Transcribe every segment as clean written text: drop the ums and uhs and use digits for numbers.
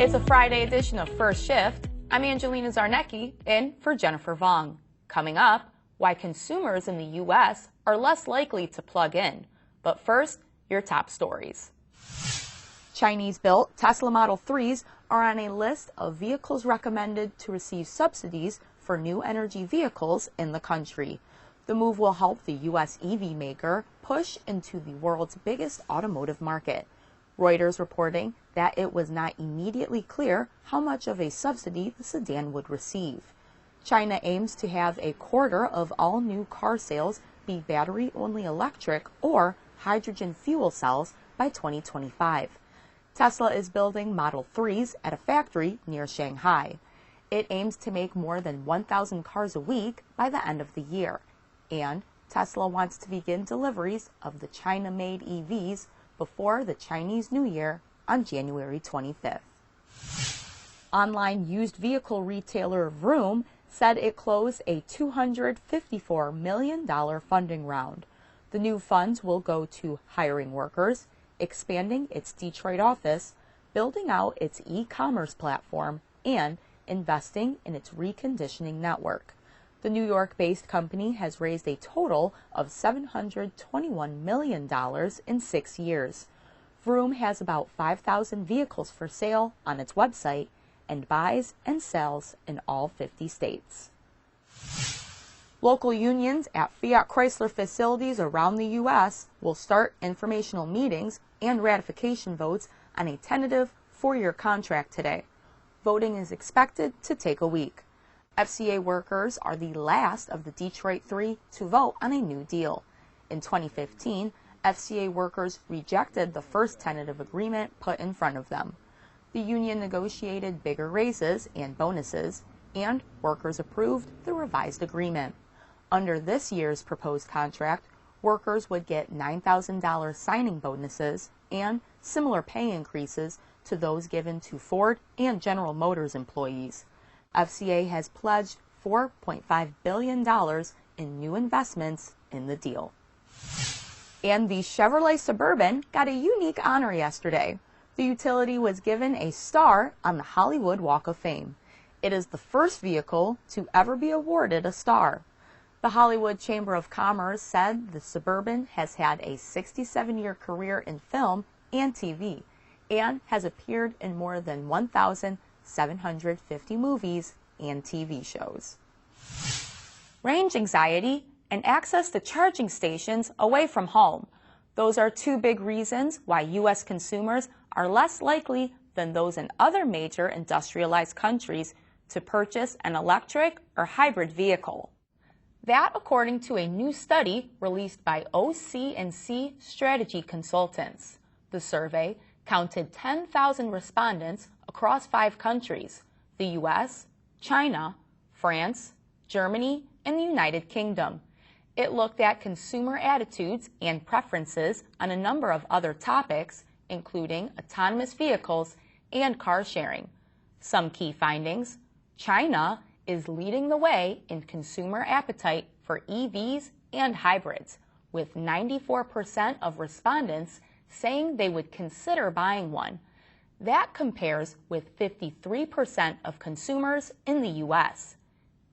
It's a Friday edition of First Shift. I'm Angelina Czarnecki, in for Jennifer Vong. Coming up, why consumers in the U.S. are less likely to plug in. But first, your top stories. Chinese-built Tesla Model 3s are on a list of vehicles recommended to receive subsidies for new energy vehicles in the country. The move will help the U.S. EV maker push into the world's biggest automotive market. Reuters reporting that it was not immediately clear how much of a subsidy the sedan would receive. China aims to have a quarter of all new car sales be battery-only electric or hydrogen fuel cells by 2025. Tesla is building Model 3s at a factory near Shanghai. It aims to make more than 1,000 cars a week by the end of the year. And Tesla wants to begin deliveries of the China-made EVs before the Chinese New Year on January 25th. Online used vehicle retailer Vroom said it closed a $254 million funding round. The new funds will go to hiring workers, expanding its Detroit office, building out its e-commerce platform, and investing in its reconditioning network. The New York-based company has raised a total of $721 million in 6 years. Vroom has about 5,000 vehicles for sale on its website and buys and sells in all 50 states. Local unions at Fiat Chrysler facilities around the U.S. will start informational meetings and ratification votes on a tentative 4-year contract today. Voting is expected to take a week. FCA workers are the last of the Detroit Three to vote on a new deal. In 2015, FCA workers rejected the first tentative agreement put in front of them. The union negotiated bigger raises and bonuses, and workers approved the revised agreement. Under this year's proposed contract, workers would get $9,000 signing bonuses and similar pay increases to those given to Ford and General Motors employees. FCA has pledged $4.5 billion in new investments in the deal. And the Chevrolet Suburban got a unique honor yesterday. The utility was given a star on the Hollywood Walk of Fame. It is the first vehicle to ever be awarded a star. The Hollywood Chamber of Commerce said the Suburban has had a 67-year career in film and TV and has appeared in more than 1,750 movies and TV shows. Range anxiety and access to charging stations away from home. Those are two big reasons why U.S. consumers are less likely than those in other major industrialized countries to purchase an electric or hybrid vehicle. That according to a new study released by OC&C Strategy Consultants. The survey counted 10,000 respondents across 5 countries: the U.S., China, France, Germany, and the United Kingdom. It looked at consumer attitudes and preferences on a number of other topics, including autonomous vehicles and car sharing. Some key findings: China is leading the way in consumer appetite for EVs and hybrids, with 94% of respondents saying they would consider buying one. That compares with 53% of consumers in the U.S.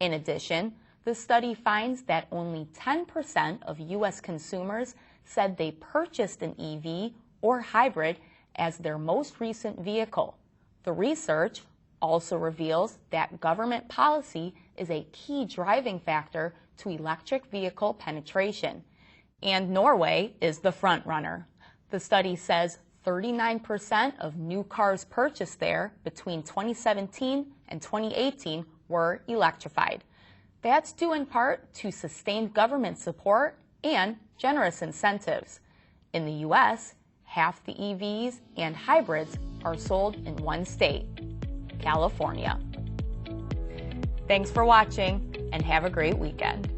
In addition, the study finds that only 10% of U.S. consumers said they purchased an EV or hybrid as their most recent vehicle. The research also reveals that government policy is a key driving factor to electric vehicle penetration. And Norway is the front runner. The study says 39% of new cars purchased there between 2017 and 2018 were electrified. That's due in part to sustained government support and generous incentives. In the U.S., half the EVs and hybrids are sold in one state, California. Thanks for watching and have a great weekend.